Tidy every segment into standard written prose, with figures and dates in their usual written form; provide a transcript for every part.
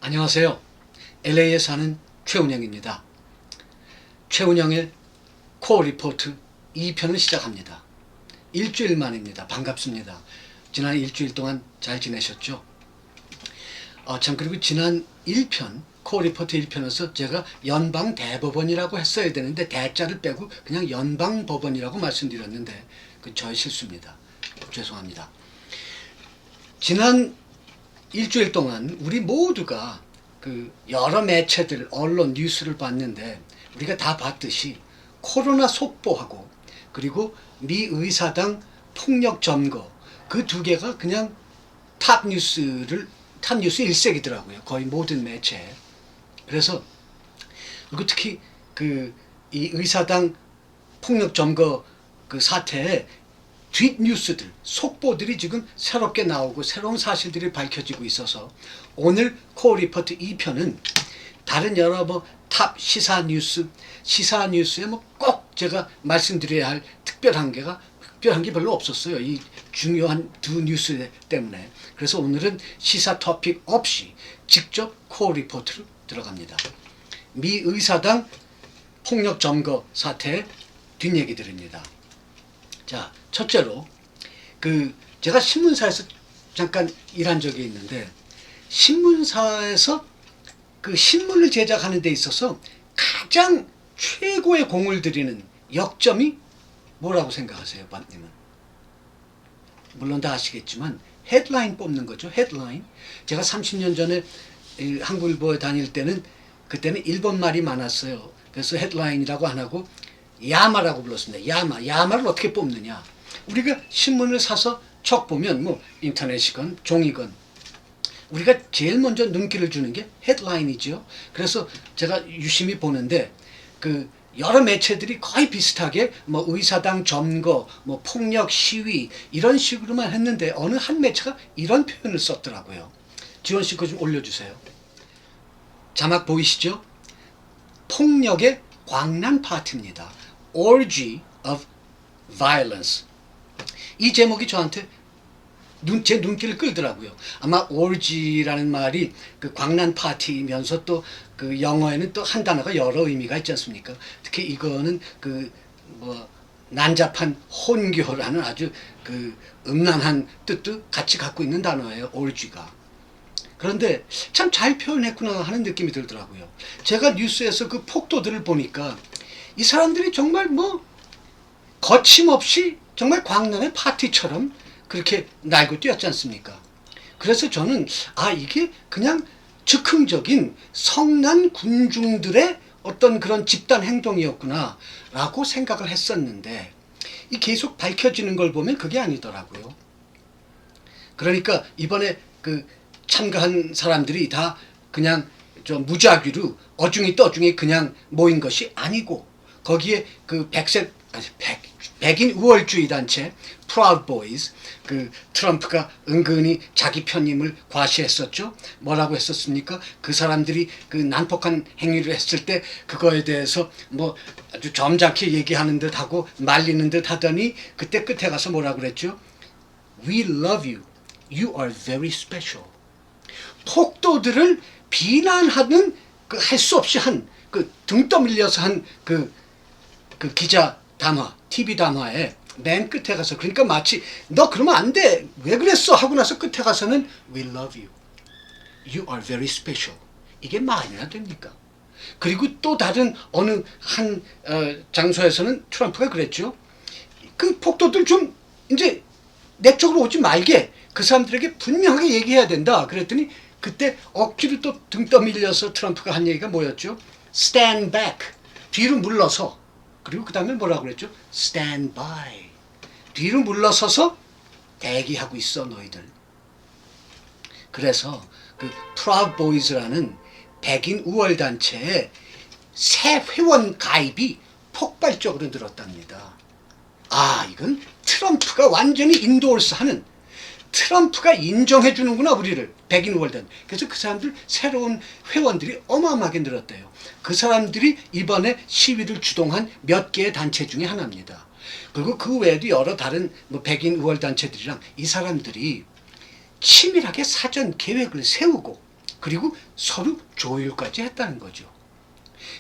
안녕하세요. LA에 사는 최운영입니다. 최운영의 코어 리포트 2편을 시작합니다. 일주일 만입니다. 반갑습니다. 지난 일주일 동안 잘 지내셨죠? 그리고 지난 1편, 코어 리포트 1편에서 제가 연방대법원이라고 했어야 되는데 대자를 빼고 그냥 연방법원이라고 말씀드렸는데 그 저의 실수입니다. 죄송합니다. 지난 일주일 동안 우리 모두가 그 여러 매체들, 언론, 뉴스를 봤는데 우리가 다 봤듯이 코로나 속보하고 그리고 미 의사당 폭력 점거 그 두 개가 그냥 탑 뉴스 일색이더라고요. 거의 모든 매체. 그래서 그리고 특히 이 의사당 폭력 점거 그 사태에 뒷뉴스들, 속보들이 지금 새롭게 나오고 새로운 사실들이 밝혀지고 있어서 오늘 코어 리포트 2편은 다른 여러 탑 시사 뉴스에 꼭 제가 말씀드려야 할 특별한 게 별로 없었어요. 이 중요한 두 뉴스 때문에. 그래서 오늘은 시사 토픽 없이 직접 코어 리포트로 들어갑니다. 미 의사당 폭력 점거 사태의 뒷얘기들입니다. 자, 첫째로 제가 신문사에서 잠깐 일한 적이 있는데 신문사에서 그 신문을 제작하는 데 있어서 가장 최고의 공을 들이는 역점이 뭐라고 생각하세요, 반님은? 물론 다 아시겠지만 헤드라인 뽑는 거죠. 헤드라인. 제가 30년 전에 한국일보에 다닐 때는 그때는 일본 말이 많았어요. 그래서 헤드라인이라고 안 하고 야마라고 불렀습니다. 야마를 어떻게 뽑느냐? 우리가 신문을 사서 척 보면 인터넷이건 종이건 우리가 제일 먼저 눈길을 주는 게 헤드라인이죠. 그래서 제가 유심히 보는데 여러 매체들이 거의 비슷하게 의사당 점거, 폭력 시위 이런 식으로만 했는데 어느 한 매체가 이런 표현을 썼더라고요. 지원 씨 그거 좀 올려주세요. 자막 보이시죠? 폭력의 광란 파티입니다. Orgy of Violence. 이 제목이 저한테 제 눈길을 끌더라고요. 아마 orgy라는 말이 그 광란 파티면서 또 그 영어에는 또 한 단어가 여러 의미가 있지 않습니까? 특히 이거는 난잡한 혼교라는 아주 음란한 뜻도 같이 갖고 있는 단어예요. orgy가. 그런데 참 잘 표현했구나 하는 느낌이 들더라고요. 제가 뉴스에서 그 폭도들을 보니까 이 사람들이 정말 거침없이 정말 광란의 파티처럼 그렇게 날고 뛰었지 않습니까? 그래서 저는 이게 그냥 즉흥적인 성난 군중들의 어떤 그런 집단 행동이었구나 라고 생각을 했었는데 이 계속 밝혀지는 걸 보면 그게 아니더라고요. 그러니까 이번에 참가한 사람들이 다 그냥 무작위로 어중이 떠중이 그냥 모인 것이 아니고 거기에 백인 우월주의 단체 Proud Boys 트럼프가 은근히 자기 편임을 과시했었죠. 뭐라고 했었습니까? 그 사람들이 난폭한 행위를 했을 때 그거에 대해서 아주 점잖게 얘기하는 듯 하고 말리는 듯 하더니 그때 끝에 가서 뭐라고 그랬죠? We love you. You are very special. 폭도들을 비난하는 할 수 없이 한 등 떠밀려서 한 기자 담화, TV 담화에 맨 끝에 가서 그러니까 마치 너 그러면 안 돼. 왜 그랬어? 하고 나서 끝에 가서는 We love you. You are very special. 이게 말이나 됩니까? 그리고 또 다른 어느 한 장소에서는 트럼프가 그랬죠. 그 폭도들 좀 이제 내 쪽으로 오지 말게 그 사람들에게 분명하게 얘기해야 된다. 그랬더니 그때 억지로 또 등 떠밀려서 트럼프가 한 얘기가 뭐였죠? Stand back. 뒤로 물러서. 그리고 그 다음에 뭐라고 그랬죠? Stand by. 뒤로 물러서서 대기하고 있어 너희들. 그래서 Proud Boys라는 백인 우월단체에 새 회원 가입이 폭발적으로 늘었답니다. 이건 트럼프가 완전히 인도어스하는 트럼프가 인정해 주는구나 우리를 백인 우월단. 그래서 그 사람들 새로운 회원들이 어마어마하게 늘었대요. 그 사람들이 이번에 시위를 주동한 몇 개의 단체 중에 하나입니다. 그리고 그 외에도 여러 다른 백인 우월단체들이랑 이 사람들이 치밀하게 사전 계획을 세우고 그리고 서로 조율까지 했다는 거죠.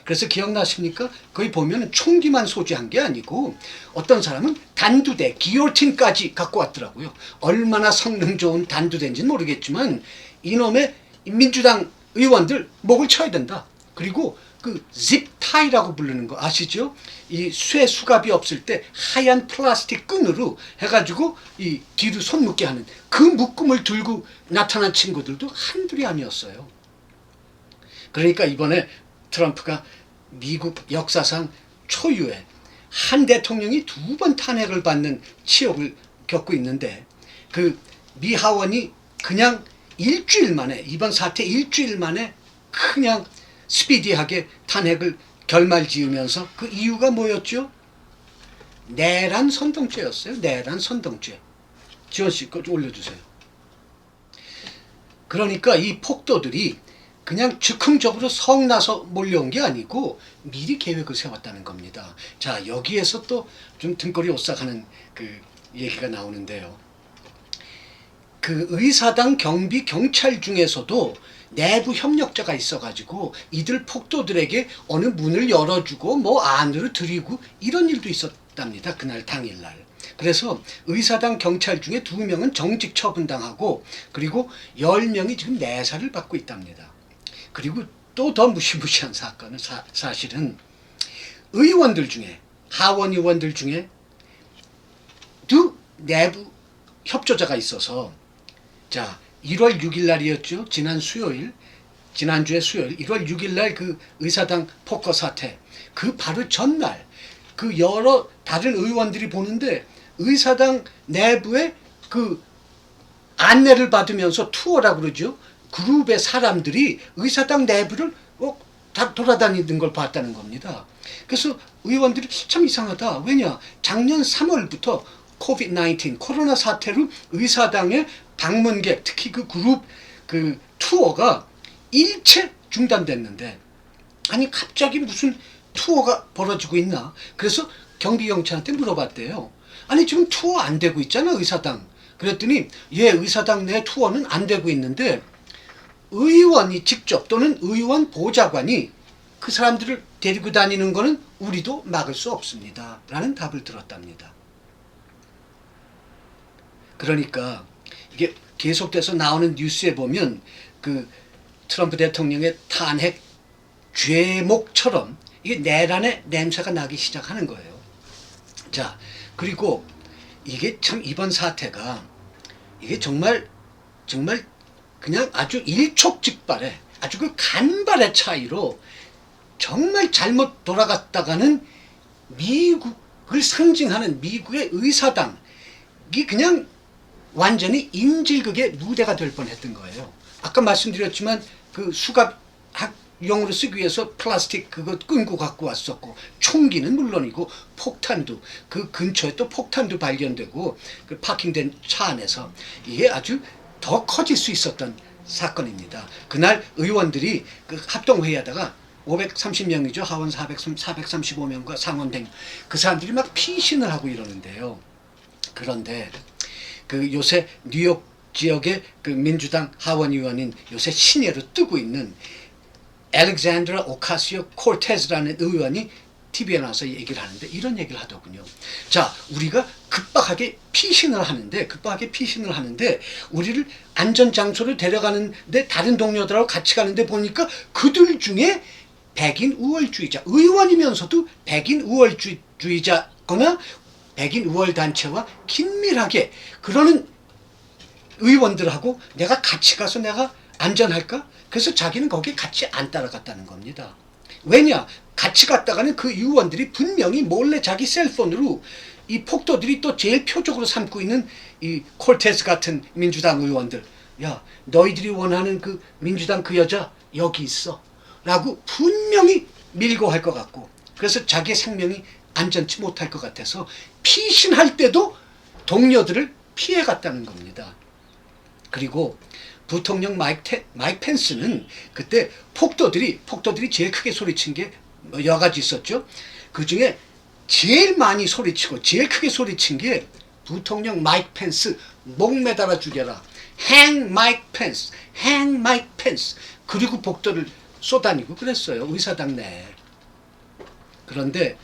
그래서 기억나십니까? 거기 보면 총기만 소지한 게 아니고 어떤 사람은 단두대, 기요틴까지 갖고 왔더라고요. 얼마나 성능 좋은 단두대인지는 모르겠지만 이놈의 민주당 의원들 목을 쳐야 된다. 그리고 그 ziptie라고 부르는 거 아시죠? 이 쇠 수갑이 없을 때 하얀 플라스틱 끈으로 해가지고 이 뒤로 손 묶게 하는 그 묶음을 들고 나타난 친구들도 한둘이 아니었어요. 그러니까 이번에 트럼프가 미국 역사상 초유의 한 대통령이 2번 탄핵을 받는 치욕을 겪고 있는데 그 미 하원이 그냥 일주일 만에 이번 사태 일주일 만에 그냥 스피디하게 탄핵을 결말지으면서 그 이유가 뭐였죠? 내란 선동죄였어요. 내란 선동죄. 지원씨 거 좀 올려주세요. 그러니까 이 폭도들이 그냥 즉흥적으로 성나서 몰려온 게 아니고 미리 계획을 세웠다는 겁니다. 자, 여기에서 또 좀 등골이 오싹하는 그 얘기가 나오는데요. 그 의사당 경비 경찰 중에서도 내부 협력자가 있어가지고 이들 폭도들에게 어느 문을 열어주고 뭐 안으로 들이고 이런 일도 있었답니다. 그날 당일날. 그래서 의사당 경찰 중에 2명은 정직 처분당하고 그리고 10명이 지금 내사를 받고 있답니다. 그리고 또 더 무시무시한 사건은 사실은 의원들 중에 하원 의원들 중에 두 내부 협조자가 있어서 자 1월 6일 날이었죠. 지난주에 수요일 1월 6일 날 그 의사당 폭거 사태 그 바로 전날 그 여러 다른 의원들이 보는데 의사당 내부에 그 안내를 받으면서 투어라고 그러죠. 그룹의 사람들이 의사당 내부를 다 돌아다니는 걸 봤다는 겁니다. 그래서 의원들이 참 이상하다. 왜냐? 작년 3월부터 코비드-19 코로나 사태로 의사당의 방문객 특히 그 그룹 그 투어가 일체 중단됐는데 아니 갑자기 무슨 투어가 벌어지고 있나? 그래서 경비경찰한테 물어봤대요. 아니 지금 투어 안 되고 있잖아 의사당. 그랬더니 예 의사당 내 투어는 안 되고 있는데 의원이 직접 또는 의원 보좌관이 그 사람들을 데리고 다니는 거는 우리도 막을 수 없습니다. 라는 답을 들었답니다. 그러니까 이게 계속돼서 나오는 뉴스에 보면 그 트럼프 대통령의 탄핵 죄목처럼 이게 내란의 냄새가 나기 시작하는 거예요. 자, 그리고 이게 참 이번 사태가 이게 정말 그냥 아주 일촉즉발의 아주 그 간발의 차이로 정말 잘못 돌아갔다가는 미국을 상징하는 미국의 의사당이 그냥 완전히 인질극의 무대가 될 뻔했던 거예요. 아까 말씀드렸지만 그 수갑용으로 쓰기 위해서 플라스틱 그거 끊고 갖고 왔었고 총기는 물론이고 폭탄도 그 근처에 또 폭탄도 발견되고 그 파킹된 차 안에서 이게 아주 더 커질 수 있었던 사건입니다. 그날 의원들이 그 합동회의하다가 530명이죠. 하원 435명과 상원 100명. 그 사람들이 막 피신을 하고 이러는데요. 그런데 그 요새 뉴욕 지역의 그 민주당 하원 의원인 요새 신예로 뜨고 있는 알렉산드라 오카시오 코르테즈라는 의원이 TV에 나와서 얘기를 하는데 이런 얘기를 하더군요. 자, 우리가 급박하게 피신을 하는데 우리를 안전장소를 데려가는데 다른 동료들하고 같이 가는데 보니까 그들 중에 백인 우월주의자, 의원이면서도 백인 우월주의자거나 백인 우월 단체와 긴밀하게 그러는 의원들하고 내가 같이 가서 내가 안전할까? 그래서 자기는 거기에 같이 안 따라갔다는 겁니다. 왜냐? 같이 갔다가는 그 의원들이 분명히 몰래 자기 셀폰으로 이 폭도들이 또 제일 표적으로 삼고 있는 이 콜테스 같은 민주당 의원들, 야 너희들이 원하는 그 민주당 그 여자 여기 있어 라고 분명히 밀고 할 것 같고, 그래서 자기의 생명이 안전치 못할 것 같아서 피신할 때도 동료들을 피해 갔다는 겁니다. 그리고 부통령 마이크 펜스는 그때 폭도들이 제일 크게 소리친 게 여러 가지 있었죠. 그 중에 제일 많이 소리치고 제일 크게 소리친 게 부통령 마이크 펜스 목 매달아 죽여라. Hang Mike Pence, Hang Mike Pence. 그리고 복도를 쏘다니고 그랬어요. 의사당 내에. 그런데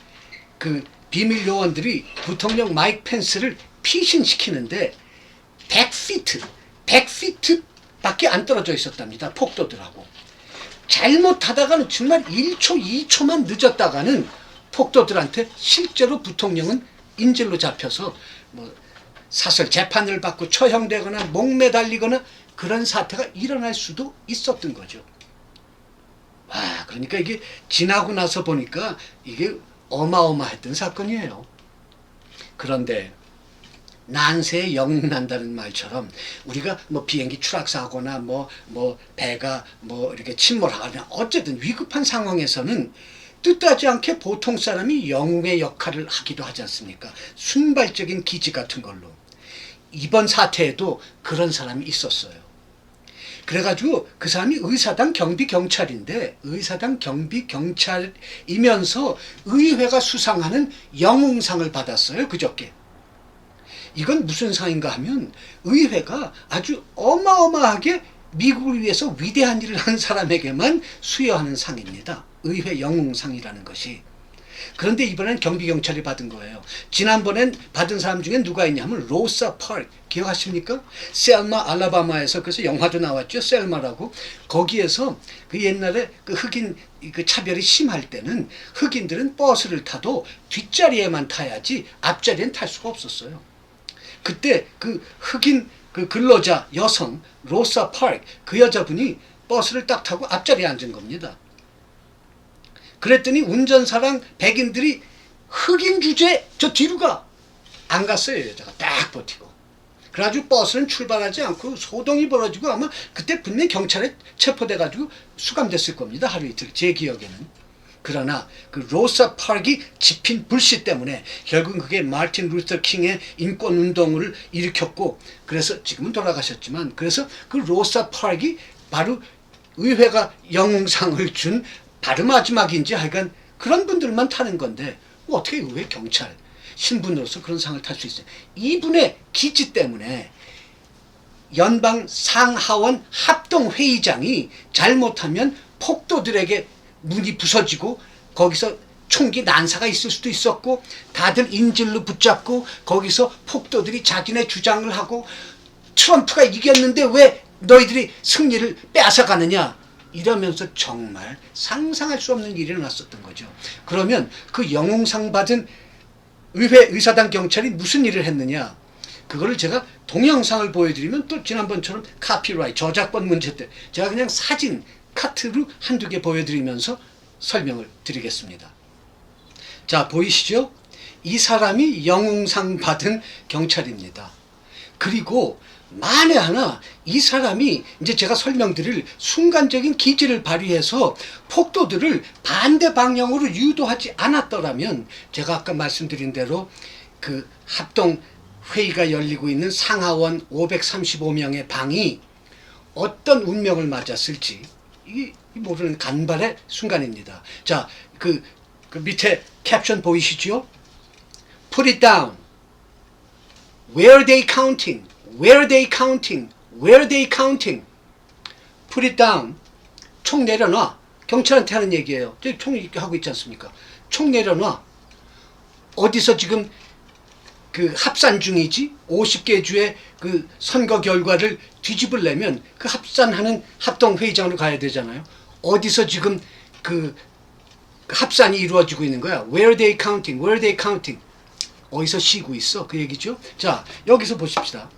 그 비밀 요원들이 부통령 마이크 펜스를 피신시키는데 100피트 밖에 안 떨어져 있었답니다. 폭도들하고. 잘못하다가는 정말 1초, 2초만 늦었다가는 폭도들한테 실제로 부통령은 인질로 잡혀서 뭐 사설 재판을 받고 처형되거나 목매달리거나 그런 사태가 일어날 수도 있었던 거죠. 와, 그러니까 이게 지나고 나서 보니까 이게 어마어마했던 사건이에요. 그런데 난세에 영웅 난다는 말처럼 우리가 뭐 비행기 추락사고나 뭐 배가 뭐 이렇게 침몰하거나 어쨌든 위급한 상황에서는 뜻하지 않게 보통 사람이 영웅의 역할을 하기도 하지 않습니까? 순발적인 기지 같은 걸로. 이번 사태에도 그런 사람이 있었어요. 그래가지고 그 사람이 의사당 경비경찰인데 의사당 경비경찰이면서 의회가 수상하는 영웅상을 받았어요. 그저께. 이건 무슨 상인가 하면 의회가 아주 어마어마하게 미국을 위해서 위대한 일을 한 사람에게만 수여하는 상입니다. 의회 영웅상이라는 것이. 그런데 이번엔 경비경찰이 받은 거예요. 지난번엔 받은 사람 중에 누가 있냐면 로사 파크 기억하십니까? 셀마 알라바마에서 그래서 영화도 나왔죠. 셀마라고. 거기에서 그 옛날에 그 흑인 그 차별이 심할 때는 흑인들은 버스를 타도 뒷자리에만 타야지 앞자리엔 탈 수가 없었어요. 그때 그 흑인 그 근로자 여성 로사 파크 그 여자분이 버스를 딱 타고 앞자리에 앉은 겁니다. 그랬더니 운전사랑 백인들이 흑인 주제 저 뒤로 가. 안 갔어요. 여자가 딱 버티고. 그래가지고 버스는 출발하지 않고 소동이 벌어지고 아마 그때 분명히 경찰에 체포돼가지고 수감됐을 겁니다. 하루 이틀 제 기억에는. 그러나 그 로사 파크이 집힌 불씨 때문에 결국 그게 마틴 루터 킹의 인권운동을 일으켰고 그래서 지금은 돌아가셨지만 그래서 그 로사 파크이 바로 의회가 영웅상을 준 바로 마지막인지 하여간 그런 분들만 타는 건데 어떻게 의회 경찰 신분으로서 그런 상을 탈 수 있어요. 이분의 기지 때문에 연방 상하원 합동회의장이 잘못하면 폭도들에게 문이 부서지고 거기서 총기 난사가 있을 수도 있었고 다들 인질로 붙잡고 거기서 폭도들이 자기네 주장을 하고 트럼프가 이겼는데 왜 너희들이 승리를 빼앗아가느냐 이러면서 정말 상상할 수 없는 일이 일어났었던 거죠. 그러면 그 영웅상 받은 의회 의사당 경찰이 무슨 일을 했느냐 그거를 제가 동영상을 보여드리면 또 지난번처럼 카피라이트 저작권 문제 때 제가 그냥 사진 카트로 한두 개 보여드리면서 설명을 드리겠습니다. 자, 보이시죠? 이 사람이 영웅상 받은 경찰입니다. 그리고 만에 하나 이 사람이 이제 제가 설명드릴 순간적인 기지를 발휘해서 폭도들을 반대 방향으로 유도하지 않았더라면 제가 아까 말씀드린 대로 그 합동 회의가 열리고 있는 상하원 535명의 방이 어떤 운명을 맞았을지 이게 모르는 간발의 순간입니다. 자, 그 밑에 캡션 보이시죠? Put it down. Where are they counting? Where are they counting? Where are they counting? Put it down. 총 내려놔. 경찰한테 하는 얘기예요. 저기 총 이렇게 하고 있지 않습니까? 총 내려놔. 어디서 지금 그 합산 중이지? 50개 주의 그 선거 결과를 뒤집으려면 그 합산하는 합동회의장으로 가야 되잖아요. 어디서 지금 그 합산이 이루어지고 있는 거야? Where are they counting? Where are they counting? 어디서 쉬고 있어? 그 얘기죠. 자, 여기서 보십시다.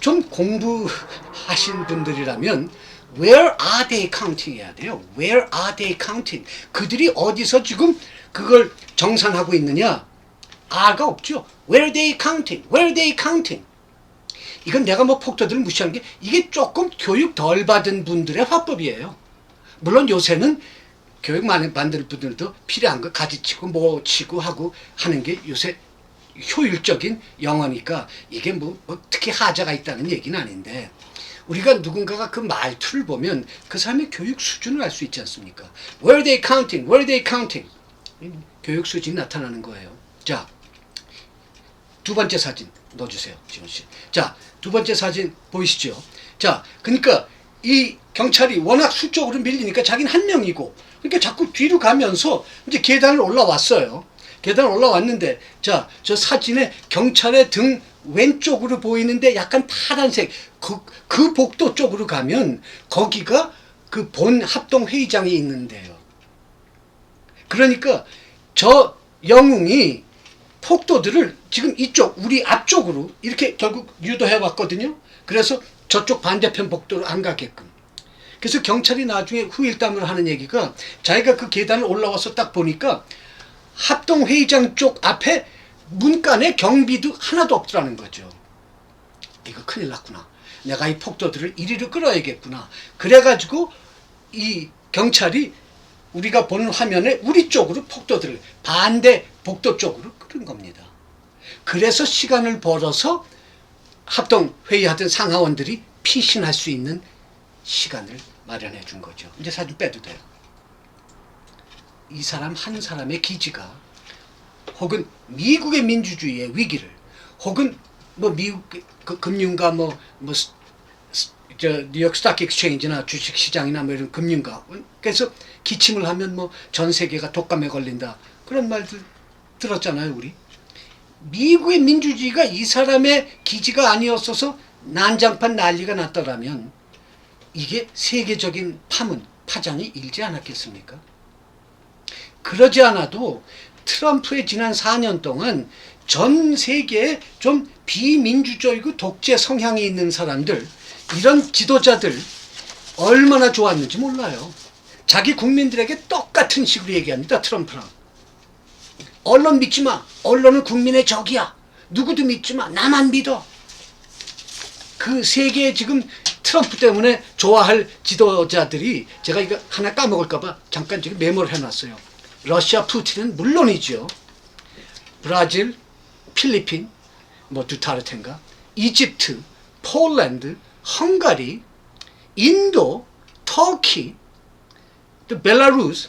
좀 공부하신 분들이라면 Where are they counting 해야 돼요. Where are they counting? 그들이 어디서 지금 그걸 정산하고 있느냐? R가 없죠. Where are they counting? Where are they counting? 이건 내가 뭐 폭도들을 무시하는 게 이게 조금 교육 덜 받은 분들의 화법이에요. 물론 요새는 교육 많이 받은 분들도 필요한 거 가지치고 뭐 치고 하고 하는 게 요새 효율적인 영어니까 이게 뭐 특히 하자가 있다는 얘기는 아닌데 우리가 누군가가 그 말투를 보면 그 사람의 교육 수준을 알 수 있지 않습니까? Where are they counting? Where are they counting? 교육 수준이 나타나는 거예요. 자, 두 번째 사진 넣어주세요, 지훈 씨. 자, 두 번째 사진 보이시죠? 자, 그러니까 이 경찰이 워낙 수적으로 밀리니까 자기는 한 명이고, 그러니까 자꾸 뒤로 가면서 이제 계단을 올라왔어요. 계단을 올라왔는데, 자, 저 사진에 경찰의 등 왼쪽으로 보이는데 약간 파란색, 그 복도 쪽으로 가면 거기가 그 본 합동회의장이 있는데요. 그러니까 저 영웅이 폭도들을 지금 이쪽, 우리 앞쪽으로 이렇게 결국 유도해 왔거든요. 그래서 저쪽 반대편 복도로 안 가게끔. 그래서 경찰이 나중에 후일담을 하는 얘기가, 자기가 그 계단을 올라와서 딱 보니까 합동회의장 쪽 앞에 문간에 경비도 하나도 없더라는 거죠. 이거 큰일 났구나. 내가 이 폭도들을 이리로 끌어야겠구나. 그래가지고 이 경찰이 우리가 보는 화면에 우리 쪽으로 폭도들을 반대 복도 쪽으로 끌은 겁니다. 그래서 시간을 벌어서 합동회의하던 상하원들이 피신할 수 있는 시간을 마련해 준 거죠. 이제 사진 빼도 돼요. 이 사람 한 사람의 기지가 혹은 미국의 민주주의의 위기를, 혹은 뭐 미국 그 금융가 저 뉴욕 스탁 익스체인지나 주식 시장이나 뭐 이런 금융가, 그래서 기침을 하면 뭐 전 세계가 독감에 걸린다, 그런 말들 들었잖아요. 우리 미국의 민주주의가 이 사람의 기지가 아니었어서 난장판 난리가 났더라면 이게 세계적인 파장이 일지 않았겠습니까? 그러지 않아도 트럼프의 지난 4년 동안 전 세계에 좀 비민주적이고 독재 성향이 있는 사람들, 이런 지도자들 얼마나 좋았는지 몰라요. 자기 국민들에게 똑같은 식으로 얘기합니다. 트럼프랑. 언론 믿지 마. 언론은 국민의 적이야. 누구도 믿지 마. 나만 믿어. 그 세계에 지금 트럼프 때문에 좋아할 지도자들이, 제가 이거 하나 까먹을까봐 잠깐 지금 메모를 해놨어요. 러시아 푸틴은 물론이죠. 브라질, 필리핀, 뭐 두타르텐가, 이집트, 폴란드, 헝가리, 인도, 터키, 또 벨라루스,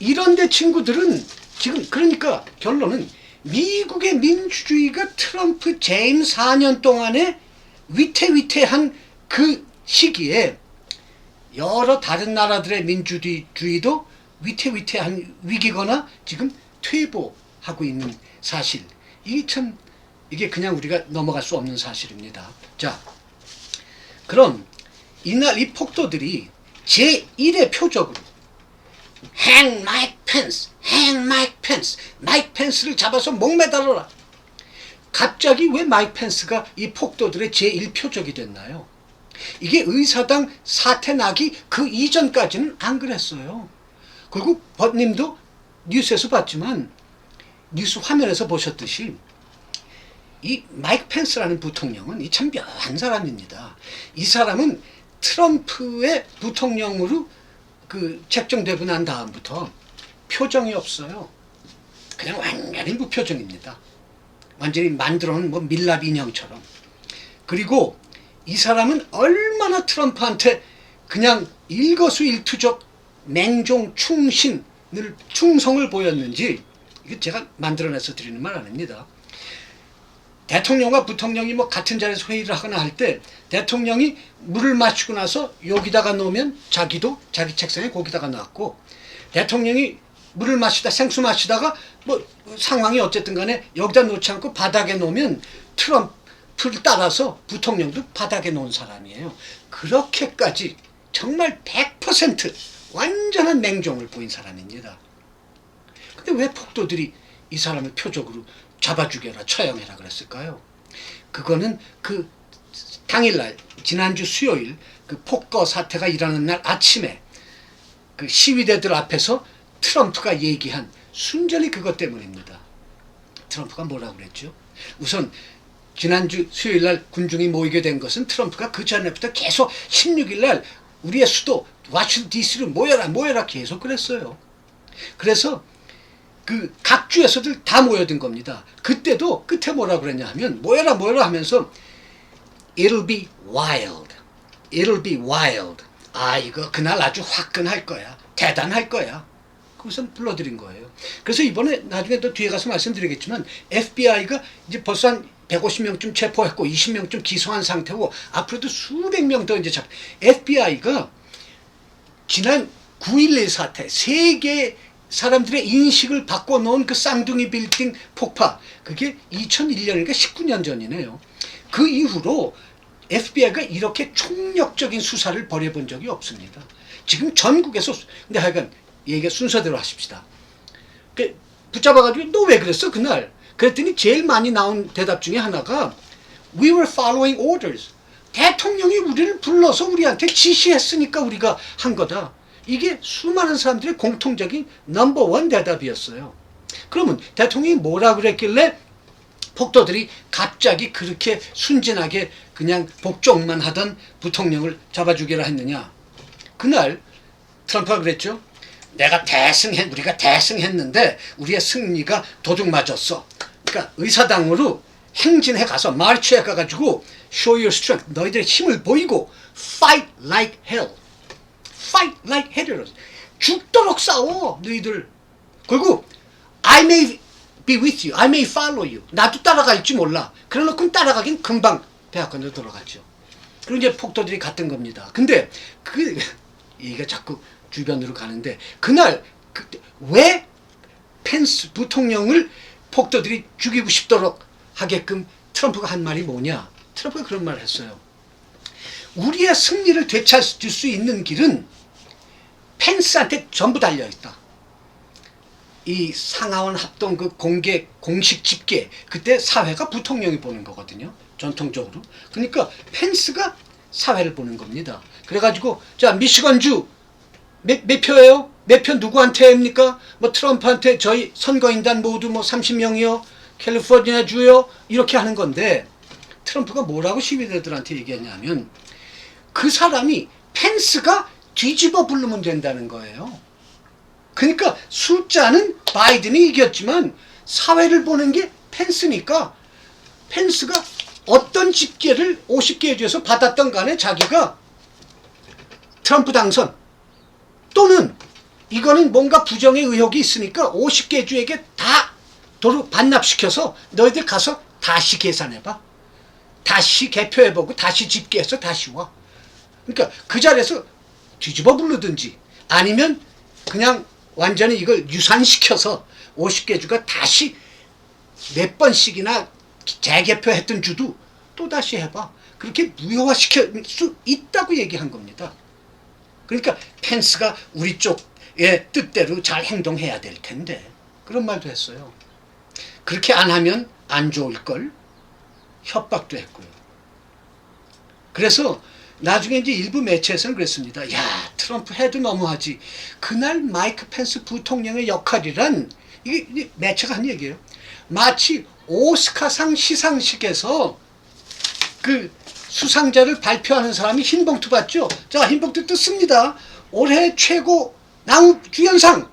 이런 데 친구들은 지금, 그러니까 결론은 미국의 민주주의가 트럼프 재임 4년 동안에 위태위태한 그 시기에 여러 다른 나라들의 민주주의도 위태위태한 위기거나 지금 퇴보하고 있는 사실. 이게 그냥 우리가 넘어갈 수 없는 사실입니다. 자, 그럼 이날 이 폭도들이 제1의 표적으로 Hang Mike Pence, Hang Mike Pence, 마이크 펜스를 잡아서 목매달아라. 갑자기 왜 마이크 펜스가 이 폭도들의 제1표적이 됐나요? 이게 의사당 사태 나기 그 이전까지는 안 그랬어요. 그리고 버님도 뉴스에서 봤지만, 뉴스 화면에서 보셨듯이 이 마이크 펜스라는 부통령은 참 묘한 사람입니다. 이 사람은 트럼프의 부통령으로 책정되고 난 다음부터 표정이 없어요. 그냥 완전히 무표정입니다. 완전히 만들어놓은 뭐 밀랍 인형처럼. 그리고 이 사람은 얼마나 트럼프한테 그냥 일거수일투족 맹종 충성을 보였는지, 이거 제가 만들어내서 드리는 말 아닙니다. 대통령과 부통령이 뭐 같은 자리에서 회의를 하거나 할 때 대통령이 물을 마시고 나서 여기다가 놓으면 자기도 자기 책상에 거기다가 놨고, 대통령이 물을 마시다 생수 마시다가 뭐 상황이 어쨌든 간에 여기다 놓지 않고 바닥에 놓으면 트럼프를 따라서 부통령도 바닥에 놓은 사람이에요. 그렇게까지 정말 100% 완전한 맹종을 보인 사람입니다. 근데 왜 폭도들이 이 사람을 표적으로 잡아 죽여라, 처형해라 그랬을까요? 그거는 그 당일날, 지난주 수요일 그 폭거 사태가 일어나는 날 아침에 그 시위대들 앞에서 트럼프가 얘기한 순전히 그것 때문입니다. 트럼프가 뭐라고 그랬죠? 우선 지난주 수요일날 군중이 모이게 된 것은 트럼프가 그 전에부터 계속 16일날 우리의 수도 워싱턴 DC로 모여라 계속 그랬어요. 그래서 그 각 주에서들 다 모여든 겁니다. 그때도 끝에 뭐라 그랬냐 하면, 모여라 하면서 It'll be wild. It'll be wild. 이거 그날 아주 화끈할 거야. 대단할 거야. 그것은 불러드린 거예요. 그래서 이번에 나중에 또 뒤에 가서 말씀드리겠지만 FBI가 이제 벌써 한 150명쯤 체포했고 20명쯤 기소한 상태고 앞으로도 수백 명 더 이제 FBI가 지난 9.11 사태 세계 사람들의 인식을 바꿔놓은 그 쌍둥이 빌딩 폭파 그게 2001년이니까 19년 전이네요. 그 이후로 FBI가 이렇게 총력적인 수사를 벌여본 적이 없습니다. 지금 전국에서 근데 하여간 얘기가 순서대로 하십시다. 붙잡아가지고 너 왜 그랬어 그날? 그랬더니 제일 많이 나온 대답 중에 하나가 We were following orders. 대통령이 우리를 불러서 우리한테 지시했으니까 우리가 한 거다. 이게 수많은 사람들의 공통적인 넘버원 대답이었어요. 그러면 대통령이 뭐라 그랬길래 폭도들이 갑자기 그렇게 순진하게 그냥 복종만 하던 부통령을 잡아주기로 했느냐. 그날 트럼프가 그랬죠. 우리가 대승했는데 우리의 승리가 도둑 맞았어. 그러니까 의사당으로 행진해 가서 마르치해 가가지고 show your strength. 너희들의 힘을 보이고 fight like hell. fight like hell. 죽도록 싸워 너희들. 그리고 I may be with you. I may follow you. 나도 따라갈지 몰라. 그래놓고 따라가긴 금방 백악관으로 돌아가죠. 그리고 이제 폭도들이 갔던 겁니다. 근데 그 얘기가 자꾸 주변으로 가는데 그날 왜 펜스 부통령을 폭도들이 죽이고 싶도록 하게끔 트럼프가 한 말이 뭐냐. 트럼프가 그런 말을 했어요. 우리의 승리를 되찾을 수 있는 길은 펜스한테 전부 달려있다. 이 상하원 합동 그 공식 집계 그때 사회가 부통령이 보는 거거든요. 전통적으로. 그러니까 펜스가 사회를 보는 겁니다. 그래가지고 자 미시건주 몇 표예요? 몇 표 누구한테입니까? 뭐 트럼프한테 저희 선거인단 모두 뭐 30명이요. 캘리포니아 주요. 이렇게 하는 건데 트럼프가 뭐라고 시민들한테 얘기했냐면 그 사람이 펜스가 뒤집어 부르면 된다는 거예요. 그러니까 숫자는 바이든이 이겼지만 사회를 보는 게 펜스니까 펜스가 어떤 집계를 50개 주에서 받았던 간에 자기가 트럼프 당선 또는 이거는 뭔가 부정의 의혹이 있으니까 50개 주에게 다 도로 반납시켜서 너희들 가서 다시 계산해봐. 다시 개표해보고 다시 집계해서 다시 와. 그러니까 그 자리에서 뒤집어 부르든지 아니면 그냥 완전히 이걸 유산시켜서 50개 주가 다시 몇 번씩이나 재개표했던 주도 또 다시 해봐. 그렇게 무효화시킬 수 있다고 얘기한 겁니다. 그러니까 펜스가 우리 쪽의 뜻대로 잘 행동해야 될 텐데 그런 말도 했어요. 그렇게 안 하면 안 좋을 걸 협박도 했고요. 그래서 나중에 이제 일부 매체에서는 그랬습니다. 야 트럼프 해도 너무하지. 그날 마이크 펜스 부통령의 역할이란 이게 매체가 한 얘기예요. 마치 오스카상 시상식에서 그 수상자를 발표하는 사람이 흰 봉투 받죠. 자, 흰 봉투 뜯습니다. 올해 최고 주연상.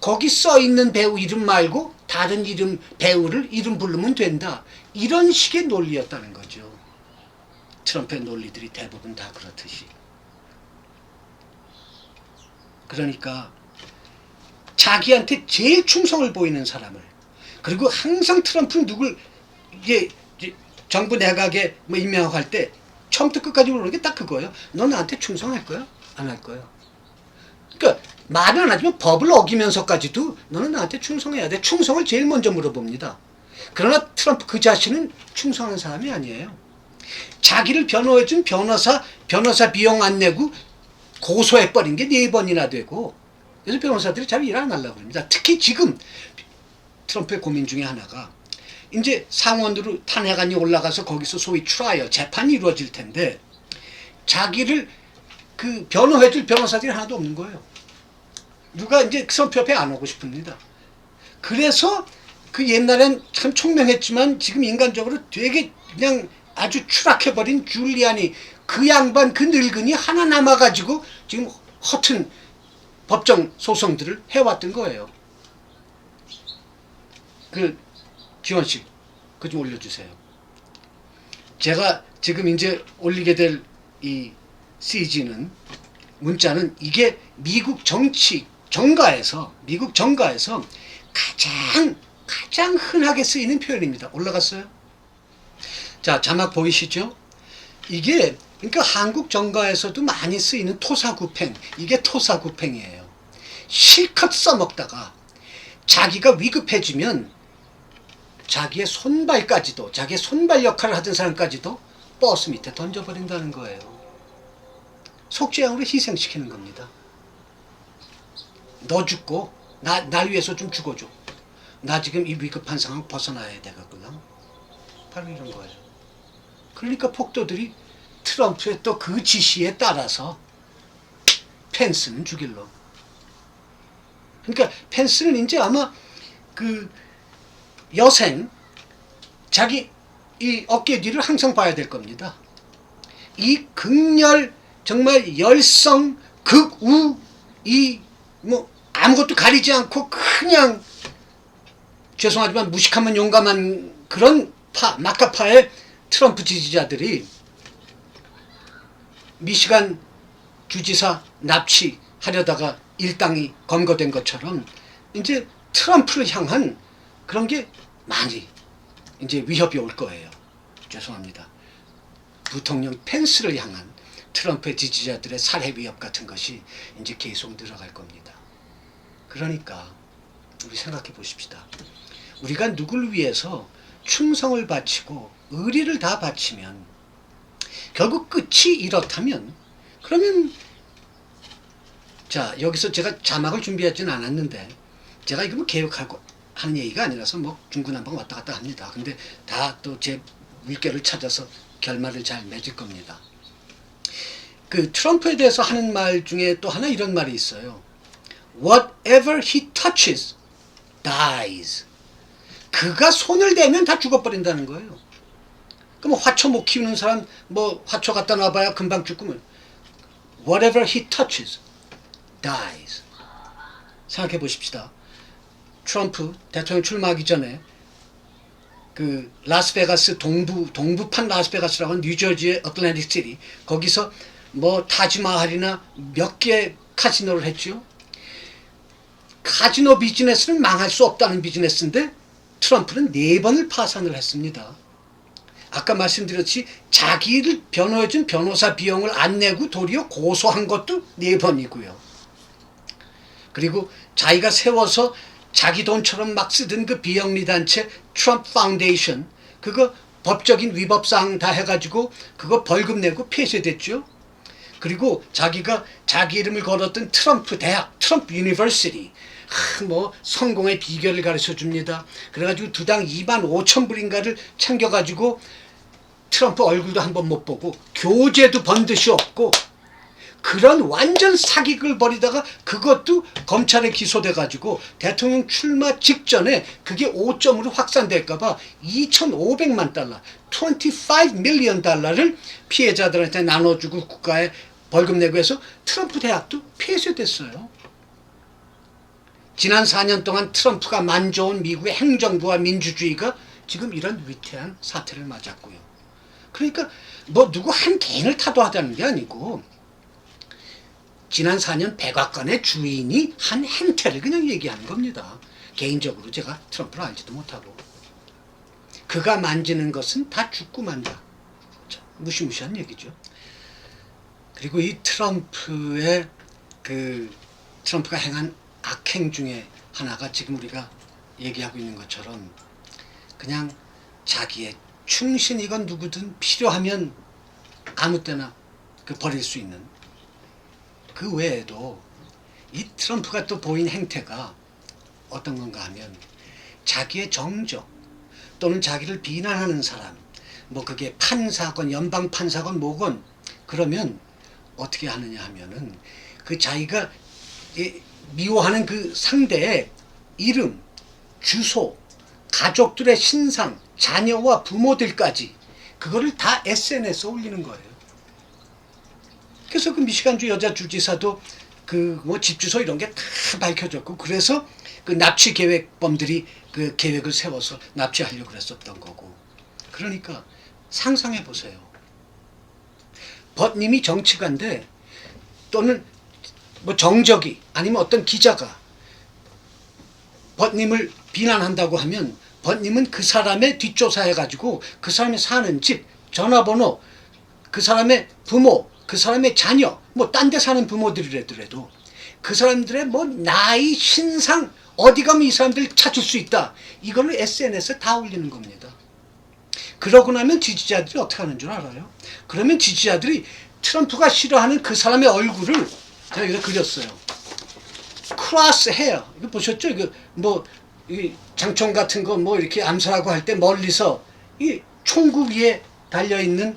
거기 써 있는 배우 이름 말고 다른 이름 배우를 이름 부르면 된다. 이런 식의 논리였다는 거죠. 트럼프의 논리들이 대부분 다 그렇듯이. 그러니까 자기한테 제일 충성을 보이는 사람을 그리고 항상 트럼프는 누굴 이제 정부 내각에 뭐 임명할 때 처음부터 끝까지 물어보는 게 딱 그거예요. 너 나한테 충성할 거야? 안 할 거야? 그러니까 말은 안 하지만 법을 어기면서까지도 너는 나한테 충성해야 돼. 충성을 제일 먼저 물어봅니다. 그러나 트럼프 그 자신은 충성하는 사람이 아니에요. 자기를 변호해준 변호사 비용 안 내고 고소해버린 게 4번이나 되고 그래서 변호사들이 잘 일 안 하려고 합니다. 특히 지금 트럼프의 고민 중에 하나가 이제 상원으로 탄핵안이 올라가서 거기서 소위 트라이얼 재판이 이루어질 텐데 자기를 그 변호해줄 변호사들이 하나도 없는 거예요. 누가 이제 트럼프 옆에 안 오고 싶습니다. 그래서 그 옛날엔 참 총명했지만 지금 인간적으로 되게 그냥 아주 추락해버린 줄리아니 그 양반 그 늙은이 하나 남아가지고 지금 허튼 법정 소송들을 해왔던 거예요. 그 지원씨 그거 좀 올려주세요. 제가 지금 이제 올리게 될 이 CG는 문자는 이게 미국 정가에서 가장 흔하게 쓰이는 표현입니다. 올라갔어요? 자, 자막 보이시죠? 이게 그러니까 한국 정가에서도 많이 쓰이는 토사구팽, 이게 토사구팽이에요. 실컷 써먹다가 자기가 위급해지면 자기의 손발까지도, 자기의 손발 역할을 하던 사람까지도 버스 밑에 던져버린다는 거예요. 속죄양으로 희생시키는 겁니다. 너 죽고 날 위해서 좀 죽어줘. 나 지금 이 위급한 상황 벗어나야 되겠구나. 바로 이런 거예요. 그러니까 폭도들이 트럼프의 또 그 지시에 따라서 펜스는 죽일러. 그러니까 펜스는 이제 아마 그 여생 자기 이 어깨 뒤를 항상 봐야 될 겁니다. 이 극렬 정말 열성 극우 이 뭐 아무것도 가리지 않고 그냥 죄송하지만 무식하면 용감한 그런 마카파의 트럼프 지지자들이 미시간 주지사 납치하려다가 일당이 검거된 것처럼 이제 트럼프를 향한 그런 게 많이 이제 위협이 올 거예요. 죄송합니다. 부통령 펜스를 향한 트럼프의 지지자들의 살해 위협 같은 것이 이제 계속 늘어갈 겁니다. 그러니까 우리 생각해 보십시다. 우리가 누굴 위해서 충성을 바치고 의리를 다 바치면 결국 끝이 이렇다면 그러면 자 여기서 제가 자막을 준비하지는 않았는데 제가 이거 뭐 계획하고 하는 얘기가 아니라서 뭐 중구난방 왔다 갔다 합니다. 근데 다 또 제 물결을 찾아서 결말을 잘 맺을 겁니다. 그 트럼프에 대해서 하는 말 중에 또 하나 이런 말이 있어요. Whatever he touches dies. 그가 손을 대면 다 죽어버린다는 거예요. 그럼 화초 못 키우는 사람 뭐 화초 갖다 놔봐야 금방 죽으면 Whatever he touches dies. 생각해 보십시다. 트럼프 대통령 출마하기 전에 그 라스베가스 동부판 라스베가스라고 하는 뉴저지의 어틀랜틱 시티 거기서 뭐 타지마할이나 몇 개 카지노를 했죠. 카지노 비즈니스는 망할 수 없다는 비즈니스인데 트럼프는 4번을 파산을 했습니다. 아까 말씀드렸듯이 자기를 변호해준 변호사 비용을 안 내고 도리어 고소한 것도 4번이고요. 그리고 자기가 세워서 자기 돈처럼 막 쓰던 그 비영리 단체 트럼프 파운데이션 그거 법적인 위법사항 다 해가지고 그거 벌금 내고 폐쇄됐죠. 그리고 자기가 자기 이름을 걸었던 트럼프 대학, 트럼프 유니버시티 뭐 성공의 비결을 가르쳐 줍니다. 그래가지고 두당 25,000불인가를 챙겨가지고 트럼프 얼굴도 한번 못 보고 교재도 번듯이 없고 그런 완전 사기극을 벌이다가 그것도 검찰에 기소돼가지고 대통령 출마 직전에 그게 5점으로 확산될까봐 2,500만 달러, 25 밀리언 달러를 피해자들한테 나눠주고 국가에 벌금 내고 해서 트럼프 대학도 폐쇄됐어요. 지난 4년 동안 트럼프가 만져온 미국의 행정부와 민주주의가 지금 이런 위태한 사태를 맞았고요. 그러니까 뭐 누구 한 개인을 타도하자는 게 아니고 지난 4년 백악관의 주인이 한 행태를 그냥 얘기하는 겁니다. 개인적으로 제가 트럼프를 알지도 못하고 그가 만지는 것은 다 죽고 만다. 무시무시한 얘기죠. 그리고 이 트럼프의 트럼프가 행한 악행 중에 하나가 지금 우리가 얘기하고 있는 것처럼 그냥 자기의 충신이건 누구든 필요하면 아무 때나 버릴 수 있는 그 외에도 이 트럼프가 또 보인 행태가 어떤 건가 하면 자기의 정적 또는 자기를 비난하는 사람 뭐 그게 판사건 연방 판사건 뭐건 그러면 어떻게 하느냐 하면은 그 자기가 미워하는 그 상대의 이름, 주소, 가족들의 신상, 자녀와 부모들까지 그거를 다 SNS에 올리는 거예요. 그래서 그 미시간주 여자 주지사도 그 뭐 집 주소 이런 게 다 밝혀졌고 그래서 그 납치 계획범들이 그 계획을 세워서 납치하려고 그랬었던 거고. 그러니까 상상해 보세요. 버님이 정치가인데 또는 뭐 정적이 아니면 어떤 기자가 버님을 비난한다고 하면 번님은 그 사람의 뒷조사해가지고 그 사람이 사는 집, 전화번호, 그 사람의 부모, 그 사람의 자녀, 뭐 딴 데 사는 부모들이라도 그 사람들의 뭐 나이, 신상, 어디 가면 이 사람들 찾을 수 있다. 이거를 SNS에 다 올리는 겁니다. 그러고 나면 지지자들이 어떻게 하는 줄 알아요? 그러면 지지자들이 트럼프가 싫어하는 그 사람의 얼굴을 제가 여기다 그렸어요. 크로스 헤어. 이거 보셨죠? 이거 뭐 이 장총 같은 거 뭐 이렇게 암살하고 할 때 멀리서 이 총구 위에 달려 있는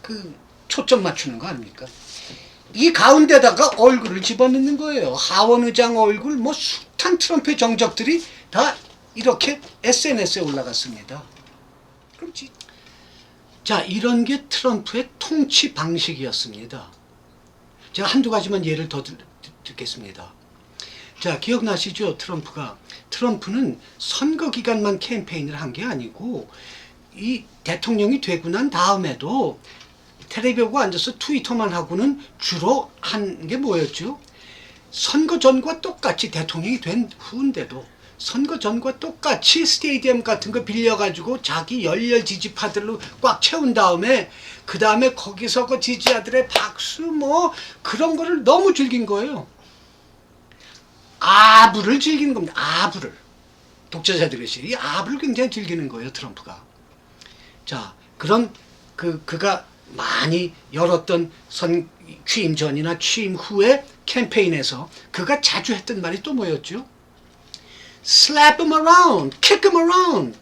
그 초점 맞추는 거 아닙니까? 이 가운데다가 얼굴을 집어넣는 거예요. 하원 의장 얼굴, 뭐 숱한 트럼프의 정적들이 다 이렇게 SNS에 올라갔습니다. 그렇지. 자, 이런 게 트럼프의 통치 방식이었습니다. 제가 한두 가지만 예를 더 듣겠습니다. 자, 기억나시죠? 트럼프는 선거 기간만 캠페인을 한 게 아니고 이 대통령이 되고 난 다음에도 텔레비에 앉아서 트위터만 하고는 주로 한 게 뭐였죠? 선거 전과 똑같이 대통령이 된 후인데도 선거 전과 똑같이 스테디움 같은 거 빌려가지고 자기 열렬 지지파들로 꽉 채운 다음에 그 다음에 거기서 그 지지자들의 박수 뭐 그런 거를 너무 즐긴 거예요. 아부를 즐기는 겁니다. 아부를. 독재자들의 이 아부를 굉장히 즐기는 거예요, 트럼프가. 자, 그런 그가 많이 열었던 취임 전이나 취임 후에 캠페인에서 그가 자주 했던 말이 또 뭐였죠? Slap him around, kick him around,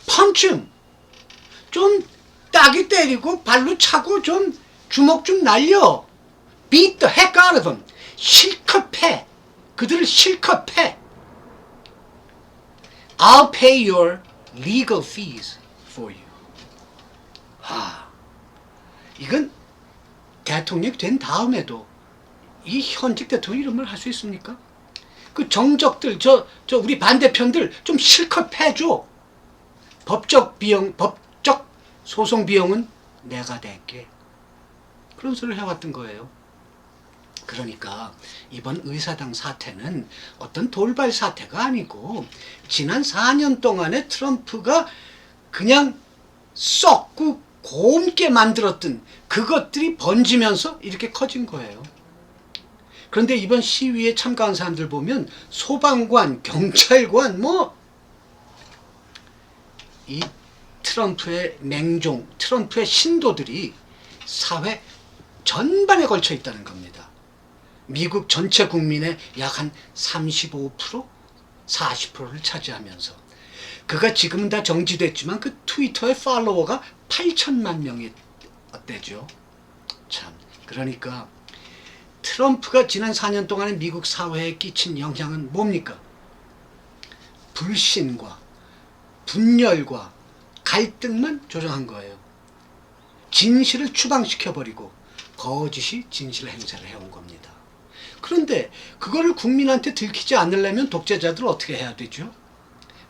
punch him. 좀 따기 때리고 발로 차고 좀 주먹 좀 날려. Beat the heck out of him. 실컷 패. 그들을 실컷 패. I'll pay your legal fees for you. 이건 대통령이 된 다음에도 이 현직 대통령이 이런 말 할 수 있습니까? 그 정적들, 저 우리 반대편들 좀 실컷 패줘. 법적 소송 비용은 내가 낼게. 그런 소리를 해왔던 거예요. 그러니까 이번 의사당 사태는 어떤 돌발 사태가 아니고 지난 4년 동안에 트럼프가 그냥 썩고 곰게 만들었던 그것들이 번지면서 이렇게 커진 거예요. 그런데 이번 시위에 참가한 사람들 보면 소방관, 경찰관 이 트럼프의 맹종, 트럼프의 신도들이 사회 전반에 걸쳐 있다는 겁니다. 미국 전체 국민의 약 한 35%? 40%를 차지하면서 그가 지금은 다 정지됐지만 그 트위터의 팔로워가 8천만 명이 되죠. 참, 그러니까 트럼프가 지난 4년 동안에 미국 사회에 끼친 영향은 뭡니까? 불신과 분열과 갈등만 조장한 거예요. 진실을 추방시켜버리고 거짓이 진실 행세를 해온 겁니다. 그런데 그거를 국민한테 들키지 않으려면 독재자들은 어떻게 해야 되죠?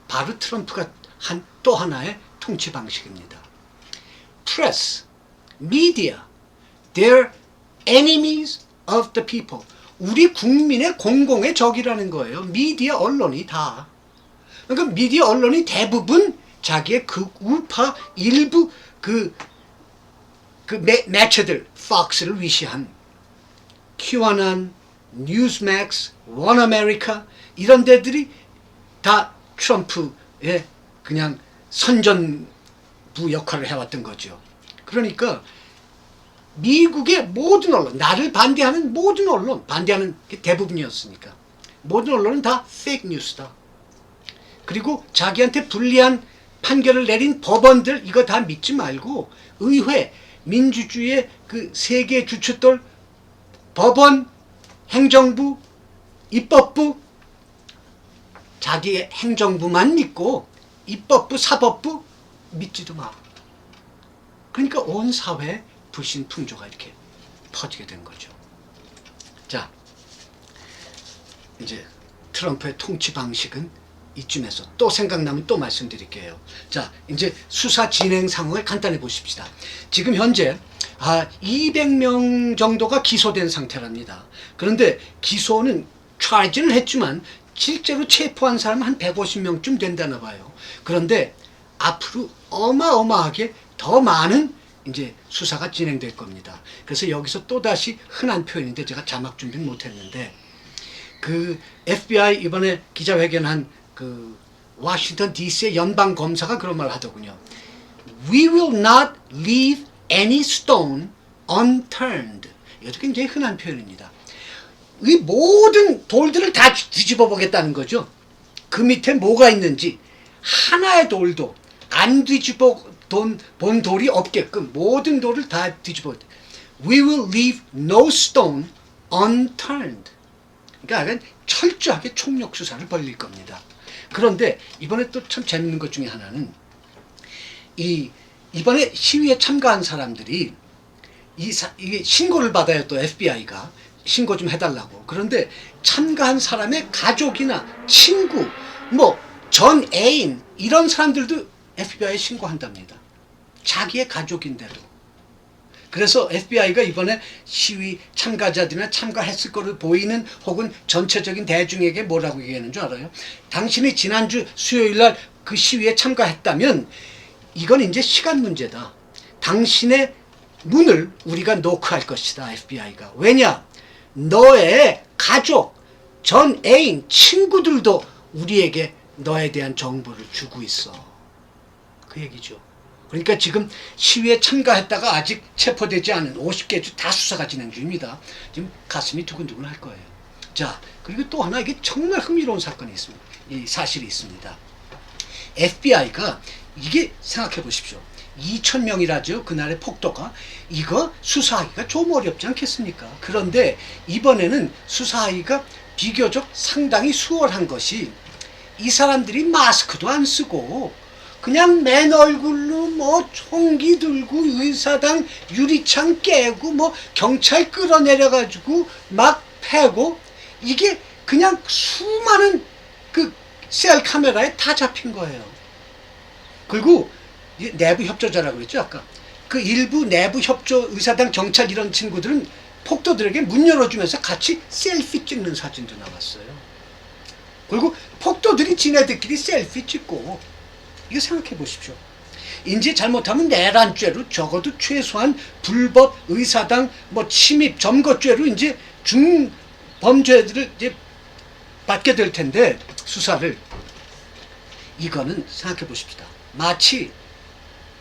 바로 트럼프가 한 또 하나의 통치 방식입니다. Press, media, they're enemies of the people. 우리 국민의 공공의 적이라는 거예요. 미디어 언론이 다. 그러니까 미디어 언론이 대부분 자기의 우파 일부 매체들, Fox를 위시한 QAnon, 뉴스맥스, 원 아메리카 이런 데들이 다 트럼프의 그냥 선전부 역할을 해왔던 거죠. 그러니까 미국의 모든 언론, 나를 반대하는 모든 언론, 반대하는 게 대부분이었으니까 모든 언론은 다 페이크 뉴스다. 그리고 자기한테 불리한 판결을 내린 법원들 이거 다 믿지 말고 의회, 민주주의의 그 세계 주춧돌 법원, 행정부, 입법부 자기의 행정부만 믿고 입법부, 사법부 믿지도 마. 그러니까 온 사회에 불신 풍조가 이렇게 퍼지게 된 거죠. 자, 이제 트럼프의 통치 방식은 이쯤에서 또 생각나면 또 말씀드릴게요. 자, 이제 수사 진행 상황을 간단히 보십시다. 지금 현재 200명 정도가 기소된 상태랍니다. 그런데 기소는 charge는 했지만 실제로 체포한 사람은 한 150명쯤 된다나 봐요. 그런데 앞으로 어마어마하게 더 많은 이제 수사가 진행될 겁니다. 그래서 여기서 또다시 흔한 표현인데 제가 자막 준비는 못했는데, 그 FBI 이번에 기자회견한 그 워싱턴 DC의 연방 검사가 그런 말을 하더군요. We will not leave any stone unturned. 이것도 굉장히 흔한 표현입니다. 이 모든 돌들을 다 뒤집어 보겠다는 거죠. 그 밑에 뭐가 있는지 하나의 돌도 안 뒤집어 본 돌이 없게끔 모든 돌을 다 뒤집어. We will leave no stone unturned. 그러니까 철저하게 총력 수사를 벌릴 겁니다. 그런데 이번에 또 참 재밌는 것 중에 하나는 이번에 시위에 참가한 사람들이 이게 신고를 받아요. 또 FBI가 신고 좀 해달라고. 그런데 참가한 사람의 가족이나 친구, 뭐 전 애인 이런 사람들도 FBI에 신고한답니다. 자기의 가족인데도. 그래서 FBI가 이번에 시위 참가자들이나 참가했을 거로 보이는 혹은 전체적인 대중에게 뭐라고 얘기하는 줄 알아요? 당신이 지난주 수요일 날 그 시위에 참가했다면 이건 이제 시간 문제다. 당신의 문을 우리가 노크할 것이다, FBI가. 왜냐? 너의 가족, 전 애인, 친구들도 우리에게 너에 대한 정보를 주고 있어. 그 얘기죠. 그러니까 지금 시위에 참가했다가 아직 체포되지 않은 50개 주 다 수사가 진행 중입니다. 지금 가슴이 두근두근 할 거예요. 자, 그리고 또 하나 이게 정말 흥미로운 사건이 있습니다. 이 사실이 있습니다. FBI가 이게 생각해 보십시오. 2,000명이라죠. 그날의 폭도가. 이거 수사하기가 좀 어렵지 않겠습니까? 그런데 이번에는 수사하기가 비교적 상당히 수월한 것이 이 사람들이 마스크도 안 쓰고 그냥 맨 얼굴로 뭐 총기 들고 의사당 유리창 깨고 뭐 경찰 끌어내려가지고 막 패고 이게 그냥 수많은 그 셀 카메라에 다 잡힌 거예요. 그리고 내부 협조자라고 그랬죠 아까. 그 일부 내부 협조 의사당 경찰 이런 친구들은 폭도들에게 문 열어주면서 같이 셀피 찍는 사진도 나왔어요. 그리고 폭도들이 지네들끼리 셀피 찍고. 이거 생각해 보십시오. 이제 잘못하면 내란죄로 적어도 최소한 불법 의사당 뭐 침입 점거죄로 이제 중범죄들을 이제 받게 될 텐데 수사를. 이거는 생각해 보십시다. 마치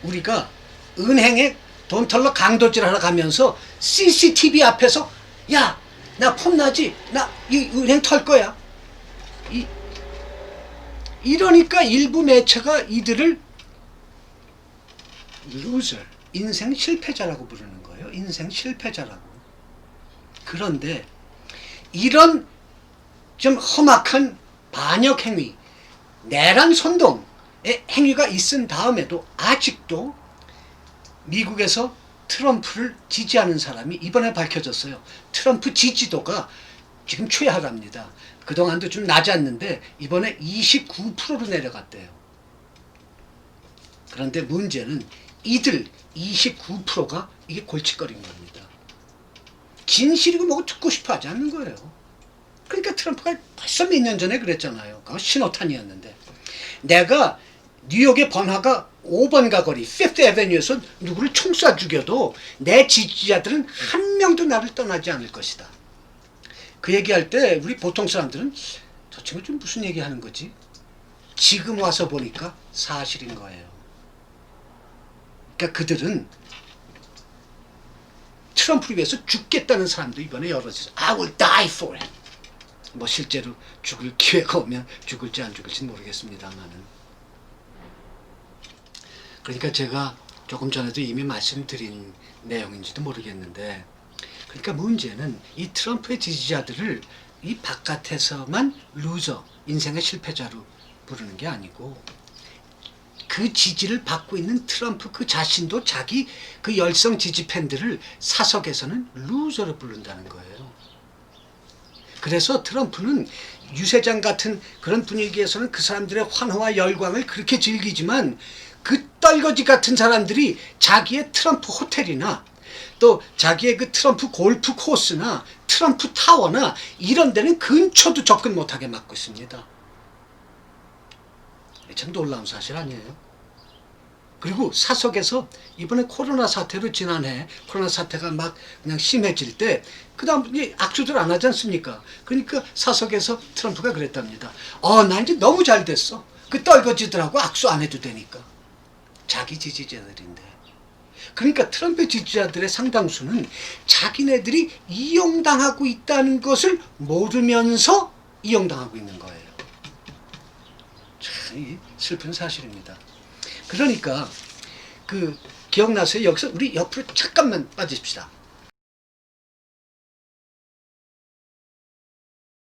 우리가 은행에 돈 털러 강도질 하러 가면서 CCTV 앞에서 야, 나 폼나지? 나 이 은행 털 거야. 이러니까 일부 매체가 이들을 loser, 인생 실패자라고 부르는 거예요. 인생 실패자라고. 그런데 이런 좀 험악한 반역 행위, 내란 선동의 행위가 있은 다음에도 아직도 미국에서 트럼프를 지지하는 사람이 이번에 밝혀졌어요. 트럼프 지지도가 지금 최하랍니다. 그동안도 좀 낮았는데 이번에 29%로 내려갔대요. 그런데 문제는 이들 29%가 이게 골칫거리인 겁니다. 진실이고 뭐고 듣고 싶어 하지 않는 거예요. 그러니까 트럼프가 벌써 몇 년 전에 그랬잖아요. 그거 신호탄이었는데. 내가 뉴욕의 번화가 5번 가거리, 피프트 애베뉴에서 누구를 총 쏴 죽여도 내 지지자들은 한 명도 나를 떠나지 않을 것이다. 그 얘기할 때 우리 보통 사람들은 저 친구 좀 무슨 얘기하는 거지? 지금 와서 보니까 사실인 거예요. 그러니까 그들은 트럼프를 위해서 죽겠다는 사람도 이번에 여럿이 I will die for him. 뭐 실제로 죽을 기회가 오면 죽을지 안 죽을지는 모르겠습니다만은. 그러니까 제가 조금 전에도 이미 말씀드린 내용인지도 모르겠는데, 그러니까 문제는 이 트럼프의 지지자들을 이 바깥에서만 루저, 인생의 실패자로 부르는 게 아니고 그 지지를 받고 있는 트럼프 그 자신도 자기 그 열성 지지 팬들을 사석에서는 루저로 부른다는 거예요. 그래서 트럼프는 유세장 같은 그런 분위기에서는 그 사람들의 환호와 열광을 그렇게 즐기지만 그 떨거지 같은 사람들이 자기의 트럼프 호텔이나 또 자기의 그 트럼프 골프 코스나 트럼프 타워나 이런 데는 근처도 접근 못하게 막고 있습니다. 참 놀라운 사실 아니에요? 그리고 사석에서 이번에 코로나 사태로 지난해 코로나 사태가 막 그냥 심해질 때 그 다음 악수들 안 하지 않습니까? 그러니까 사석에서 트럼프가 그랬답니다. 나 이제 너무 잘 됐어. 그 떨거지들하고 악수 안 해도 되니까. 자기 지지자들인데. 그러니까 트럼프 지지자들의 상당수는 자기네들이 이용당하고 있다는 것을 모르면서 이용당하고 있는 거예요. 참 슬픈 사실입니다. 그러니까 그 기억나세요? 여기서 우리 옆으로 잠깐만 빠집시다.